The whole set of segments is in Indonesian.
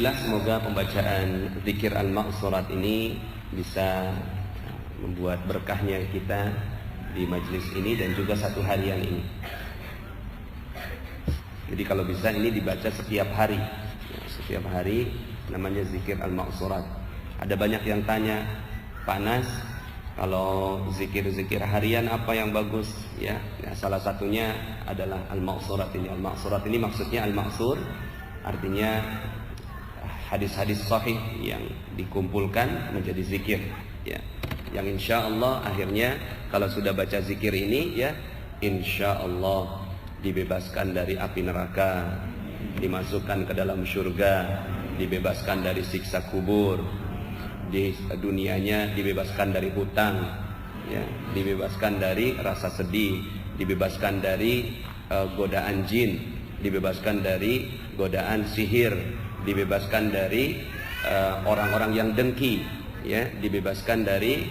Alhamdulillah, semoga pembacaan zikir al-ma'surat ini bisa membuat berkahnya kita di majelis ini dan juga satu harian ini. Jadi kalau bisa ini dibaca setiap hari. Setiap hari namanya zikir al-ma'surat. Ada banyak yang tanya, Pak Nas, kalau zikir-zikir harian apa yang bagus? Ya, salah satunya adalah al-ma'surat ini. Al-ma'surat ini maksudnya al-ma'sur, artinya hadis-hadis sahih yang dikumpulkan menjadi zikir, ya. Yang insya Allah akhirnya kalau sudah baca zikir ini, ya, insya Allah dibebaskan dari api neraka, dimasukkan ke dalam surga, dibebaskan dari siksa kubur, di dunianya dibebaskan dari hutang, ya, dibebaskan dari rasa sedih, dibebaskan dari godaan jin, dibebaskan dari godaan sihir, dibebaskan dari orang-orang yang dengki, ya, dibebaskan dari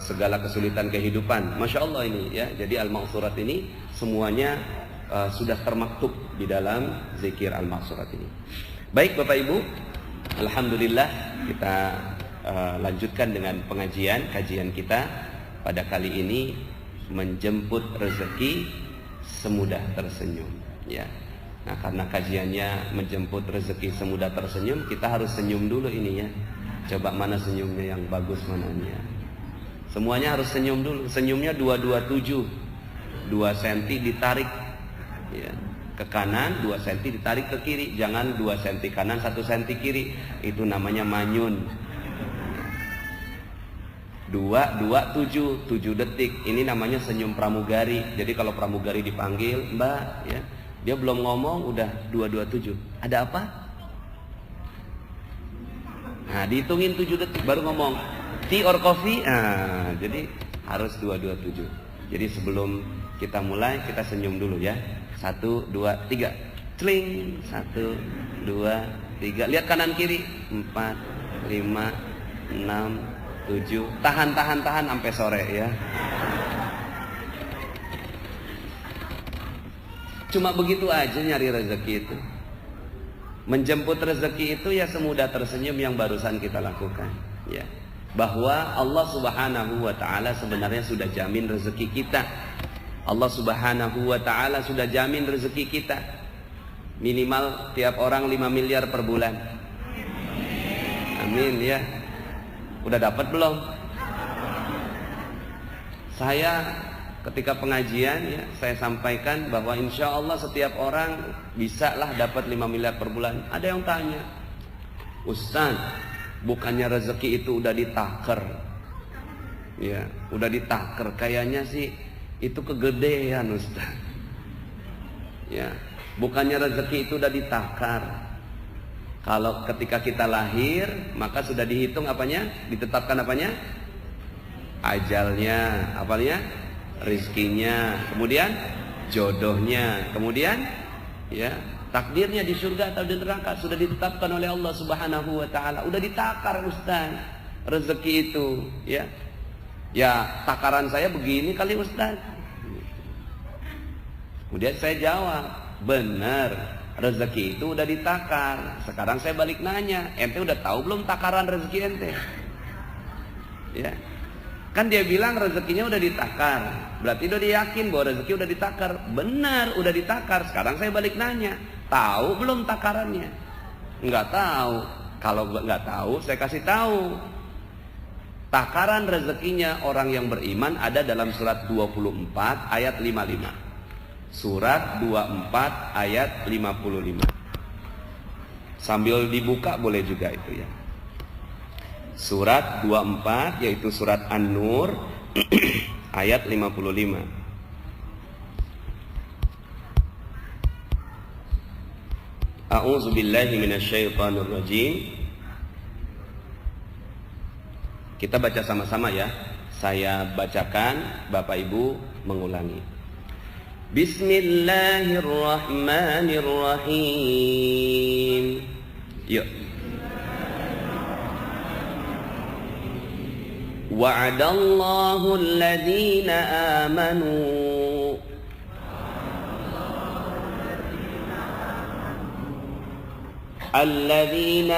segala kesulitan kehidupan. Masya Allah ini, ya. Jadi al-ma'surat ini semuanya sudah termaktub di dalam zikir al-ma'surat ini. Baik Bapak Ibu, alhamdulillah kita lanjutkan dengan kajian kita pada kali ini, menjemput rezeki semudah tersenyum, ya. Nah, karena kajiannya menjemput rezeki semudah tersenyum, kita harus senyum dulu ini, ya. Coba mana senyumnya yang bagus mananya. Semuanya harus senyum dulu. Senyumnya 227, 2 cm ditarik, ya, ke kanan, 2 cm ditarik ke kiri. Jangan 2 cm kanan, 1 cm kiri. Itu namanya manyun. 227, 7 detik. Ini namanya senyum pramugari. Jadi kalau pramugari dipanggil, Mbak, ya, dia belum ngomong udah 227. Ada apa? Nah, dihitungin 7 detik baru ngomong. Tea or coffee? Nah, jadi harus 227. Jadi sebelum kita mulai, kita senyum dulu, ya. 1, 2, 3. Cling. 1, 2, 3. Lihat kanan kiri. 4, 5, 6, 7. Tahan sampai sore, ya. Cuma begitu aja nyari rezeki itu. Menjemput rezeki itu ya semudah tersenyum yang barusan kita lakukan, ya. Bahwa Allah Subhanahu wa taala sebenarnya sudah jamin rezeki kita. Allah Subhanahu wa taala sudah jamin rezeki kita. Minimal tiap orang 5 miliar per bulan. Amin, ya. Udah dapat belum? Saya ketika pengajian, ya, saya sampaikan bahwa insya Allah setiap orang bisa lah dapat 5 miliar per bulan. Ada yang tanya, Ustaz, bukannya rezeki itu udah ditaker? Ya, udah ditaker. Kayaknya sih itu kegedean, Ustaz. Ya, bukannya rezeki itu udah ditakar? Kalau ketika kita lahir, maka sudah dihitung apanya? Ditetapkan apanya? Ajalnya, apanya? Rizkinya, kemudian jodohnya, kemudian, ya, takdirnya di surga atau di neraka sudah ditetapkan oleh Allah Subhanahu wa taala. Udah ditakar, Ustaz, rezeki itu, ya. Ya, takaran saya begini kali, Ustaz. Kemudian saya jawab, benar, rezeki itu udah ditakar. Sekarang saya balik nanya, ente udah tahu belum takaran rezeki ente? Ya. Kan dia bilang rezekinya udah ditakar. Berarti udah yakin bahwa rezeki udah ditakar. Benar, udah ditakar. Sekarang saya balik nanya, tahu belum takarannya? Enggak tahu. Kalau enggak tahu, saya kasih tahu. Takaran rezekinya orang yang beriman ada dalam surat 24 ayat 55. Surat 24 ayat 55. Sambil dibuka boleh juga itu, ya. Surat 24 yaitu surat An-Nur ayat 55. A'udzu billahi minasyaitonir rajim. Kita baca sama-sama, ya. Saya bacakan, Bapak Ibu mengulangi. Bismillahirrahmanirrahim. Yuk. Wa'adallahu alladhina amanu الذين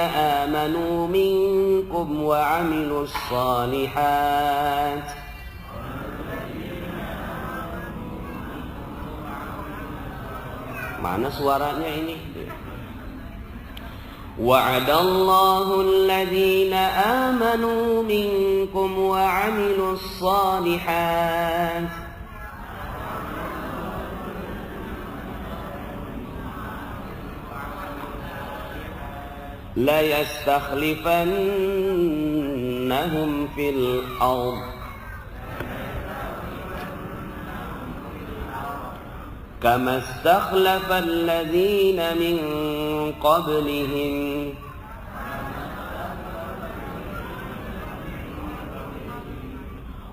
آمنوا منكم وعملوا الصالحات. Mana suaranya ini? Wa'adallahu alladhina amanu minkum wa 'amilus shalihat la yastakhlifannahum fil ardh kama istakhlafa alladhina min qablihim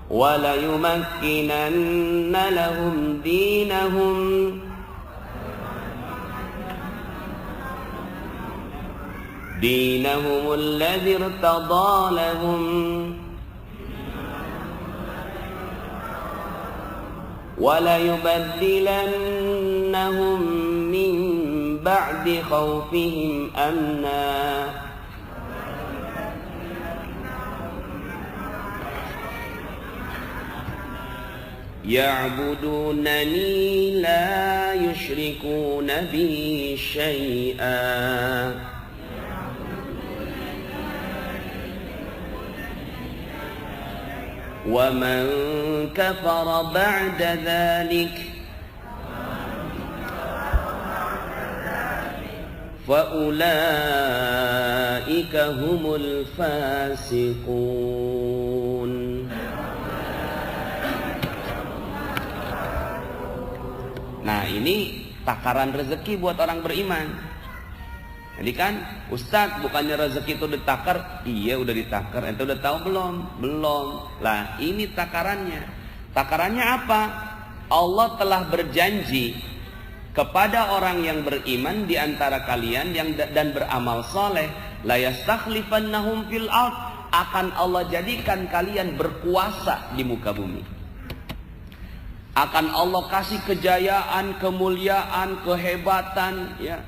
wa la yumakkinanna lahum dinahum alladhi irtada lahum وَلَيُبَدِّلَنَّهُمْ مِنْ بَعْدِ خَوْفِهِمْ أَمْنًا يَعْبُدُونَنِي لَا يُشْرِكُونَ بِي شَيْئًا وَمَنْ كَفَرَ بَعْدَ ذَلِكَ فَأُولَئِكَ هُمُ الْفَاسِقُونَ. Nah, ini takaran rezeki buat orang beriman. Jadi kan, Ustadz, bukannya rezeki itu ditakar? Iya, udah ditakar. Ente udah tahu belum? Belum. Lah, ini takarannya. Takarannya apa? Allah telah berjanji kepada orang yang beriman di antara kalian dan beramal soleh, la yastakhlifannahum fil ard, akan Allah jadikan kalian berkuasa di muka bumi. Akan Allah kasih kejayaan, kemuliaan, kehebatan, ya,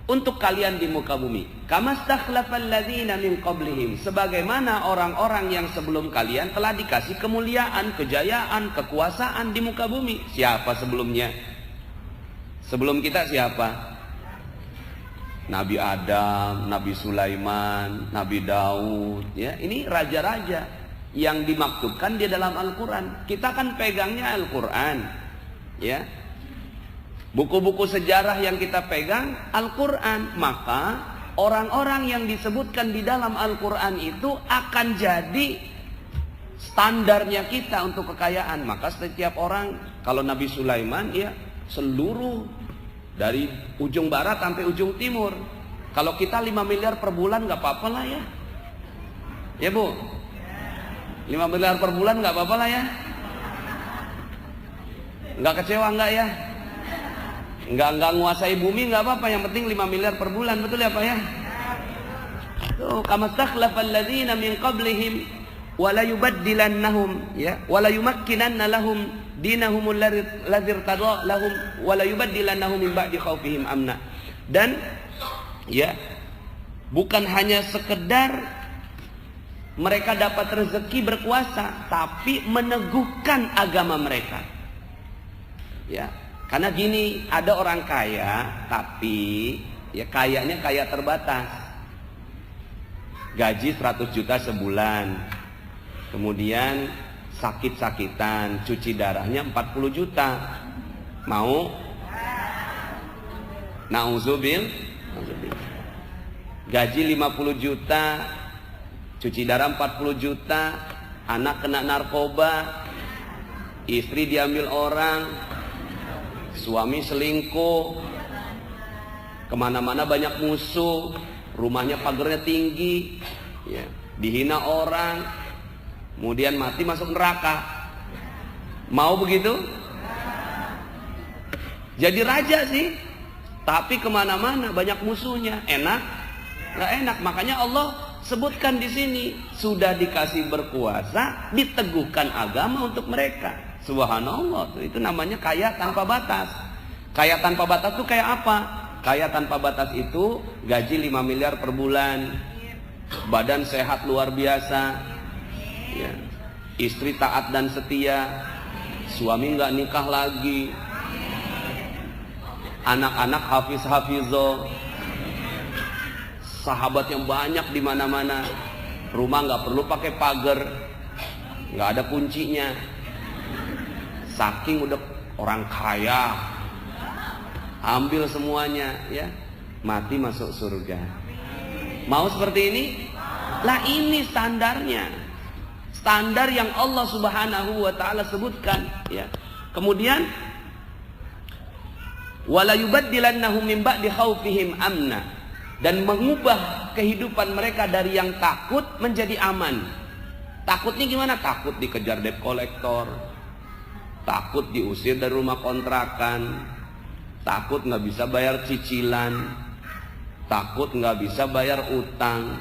untuk kalian di muka bumi. Kama stakhlafal ladzina min qablihim, sebagaimana orang-orang yang sebelum kalian telah dikasih kemuliaan, kejayaan, kekuasaan di muka bumi. Siapa sebelumnya? Sebelum kita siapa? Nabi Adam, Nabi Sulaiman, Nabi Daud, ya, ini raja-raja yang dimaktubkan di dalam Al-Qur'an. Kita kan pegangnya Al-Qur'an, ya. Buku-buku sejarah yang kita pegang Al-Quran. Maka orang-orang yang disebutkan di dalam Al-Quran itu akan jadi standarnya kita untuk kekayaan. Maka setiap orang, kalau Nabi Sulaiman, ya, seluruh dari ujung barat sampai ujung timur. Kalau kita 5 miliar per bulan gak apa-apa lah ya. Ya Bu, 5 miliar per bulan gak apa-apa lah ya. Gak kecewa gak ya? Enggak nguasai bumi enggak apa-apa, yang penting 5 miliar per bulan, betul ya Pak ya? Tuh, kama stakhlafal ladzina min qablihim wa la yubaddilannahum, ya, wa la yumakkinanna lahum dinahum alladzi irtada lahum wa la yubaddilannahum min ba'di khaufihim amna. Dan ya, bukan hanya sekedar mereka dapat rezeki berkuasa, tapi meneguhkan agama mereka. Ya. Karena gini, ada orang kaya, tapi ya kayanya kaya terbatas. Gaji 100 juta sebulan. Kemudian sakit-sakitan, cuci darahnya 40 juta. Mau? Nauzubil. Gaji 50 juta, cuci darah 40 juta, anak kena narkoba, istri diambil orang, suami selingkuh, kemana-mana banyak musuh, rumahnya pagarnya tinggi, ya, dihina orang, kemudian mati masuk neraka. Mau begitu? Jadi raja sih, tapi kemana-mana banyak musuhnya. Enak? Nggak enak. Makanya Allah sebutkan di sini, sudah dikasih berkuasa, diteguhkan agama untuk mereka. Subhanallah, itu namanya kaya tanpa batas. Kaya tanpa batas itu kayak apa? Kaya tanpa batas itu gaji 5 miliar per bulan, badan sehat luar biasa, ya. Istri taat dan setia, suami nggak nikah lagi, anak-anak hafiz-hafizah, sahabat yang banyak di mana-mana, rumah nggak perlu pakai pagar, nggak ada kuncinya, saking udah orang kaya, ambil semuanya, ya, mati masuk surga. Mau seperti ini? Lah ini standarnya. Standar yang Allah Subhanahu wa taala sebutkan, ya. Kemudian wala yubaddilannahum min ba'di khaufihim amna, dan mengubah kehidupan mereka dari yang takut menjadi aman. Takutnya gimana? Takut dikejar debt collector, takut diusir dari rumah kontrakan, takut nggak bisa bayar cicilan, takut nggak bisa bayar utang,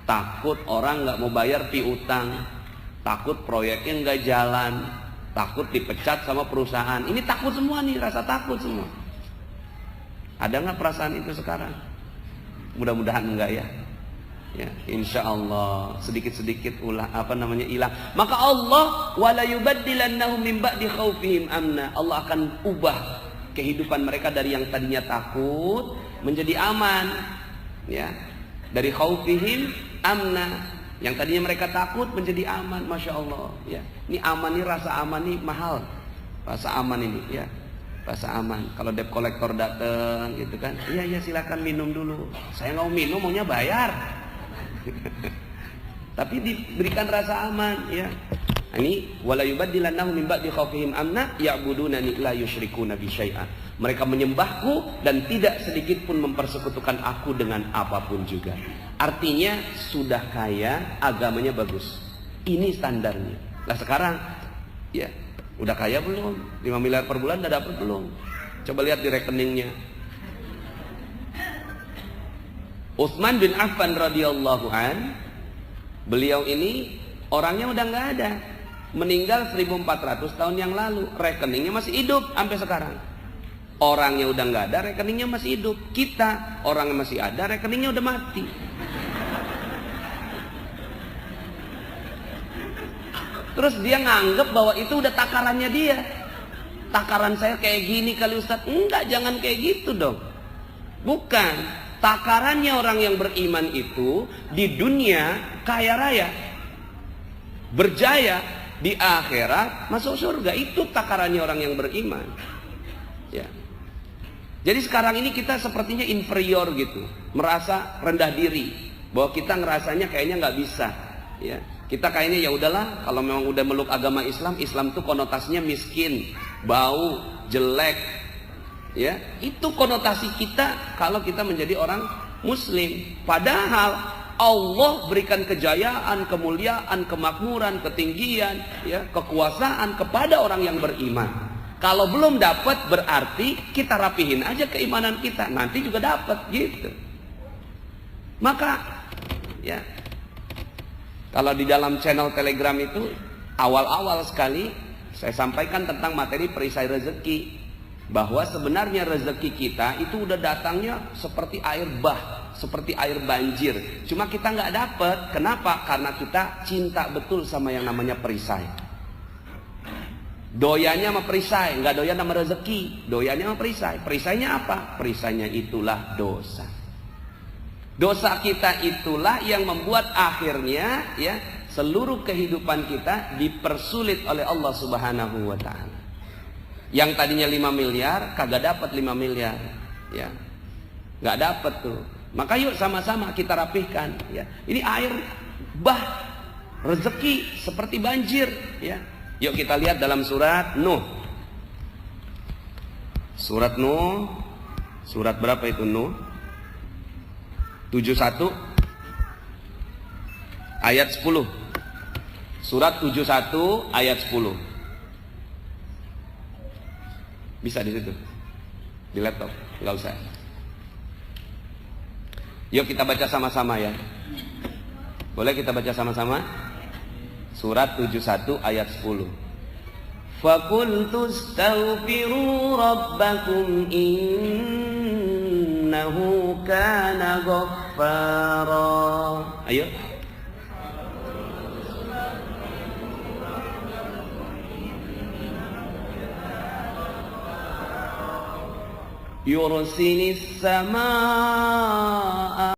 takut orang nggak mau bayar piutang, takut proyeknya nggak jalan, takut dipecat sama perusahaan. Ini takut semua nih, rasa takut semua. Ada nggak perasaan itu sekarang? Mudah-mudahan enggak ya. Ya, insya Allah sedikit-sedikit hilang. Maka Allah wala yubaddilannahum min ba'di khaufihim amna. Allah akan ubah kehidupan mereka dari yang tadinya takut menjadi aman. Ya, dari khaufihim amna. Yang tadinya mereka takut menjadi aman, masya Allah. Ya, ini aman, ini rasa aman nih mahal, rasa aman ini, ya, rasa aman. Kalau debt collector datang, gitu kan, iya silakan minum dulu. Saya nggak mau minum, maunya bayar. Tapi diberikan rasa aman, ya. Ini wala yubaddilannahum min ba'di khaufihim amna ya'budunani la yusyrikuna bi syai'a. Mereka menyembahku dan tidak sedikit pun mempersekutukan aku dengan apapun juga. Artinya sudah kaya, agamanya bagus. Ini standarnya. Nah sekarang, ya, udah kaya belum? 5 miliar per bulan udah dapat belum? Coba lihat di rekeningnya. Utsman bin Affan radhiyallahu an, beliau ini orangnya udah nggak ada, meninggal 1400 tahun yang lalu, rekeningnya masih hidup sampai sekarang. Orangnya udah nggak ada, rekeningnya masih hidup. Kita orangnya masih ada, rekeningnya udah mati. Terus dia nganggep bahwa itu udah takarannya dia. Takaran saya kayak gini kali Ustaz. Enggak, jangan kayak gitu dong. Bukan. Takarannya orang yang beriman itu di dunia kaya raya, berjaya, di akhirat masuk surga. Itu takarannya orang yang beriman. Ya. Jadi sekarang ini kita sepertinya inferior gitu, merasa rendah diri, bahwa kita ngerasanya kayaknya nggak bisa. Ya. Kita kayaknya ya udahlah, kalau memang udah meluk agama Islam, Islam tuh konotasinya miskin, bau, jelek. Ya, itu konotasi kita kalau kita menjadi orang Muslim. Padahal Allah berikan kejayaan, kemuliaan, kemakmuran, ketinggian, ya, kekuasaan kepada orang yang beriman. Kalau belum dapat berarti kita rapihin aja keimanan kita, nanti juga dapat gitu. Maka ya, kalau di dalam channel Telegram itu awal-awal sekali saya sampaikan tentang materi perisai rezeki, bahwa sebenarnya rezeki kita itu udah datangnya seperti air bah, seperti air banjir. Cuma kita nggak dapat. Kenapa? Karena kita cinta betul sama yang namanya perisai. Doyannya sama perisai, nggak doyan sama rezeki. Doyannya sama perisai. Perisainya apa? Perisainya itulah dosa. Dosa kita itulah yang membuat akhirnya ya seluruh kehidupan kita dipersulit oleh Allah Subhanahu wa taala. Yang tadinya 5 miliar kagak dapat 5 miliar, ya. Nggak dapat tuh. Maka yuk sama-sama kita rapihkan, ya. Ini air bah rezeki seperti banjir, ya. Yuk kita lihat dalam surat Nuh. Surat Nuh, surat berapa itu Nuh? 71 ayat 10. Surat 71 ayat 10. Bisa di situ. Di laptop, enggak usah. Yuk kita baca sama-sama ya. Boleh kita baca sama-sama? Surat 71 ayat 10. Faqultu astaghfiru rabbakum innahu innahu kana ghaffara. Ayo. Yursilis samaa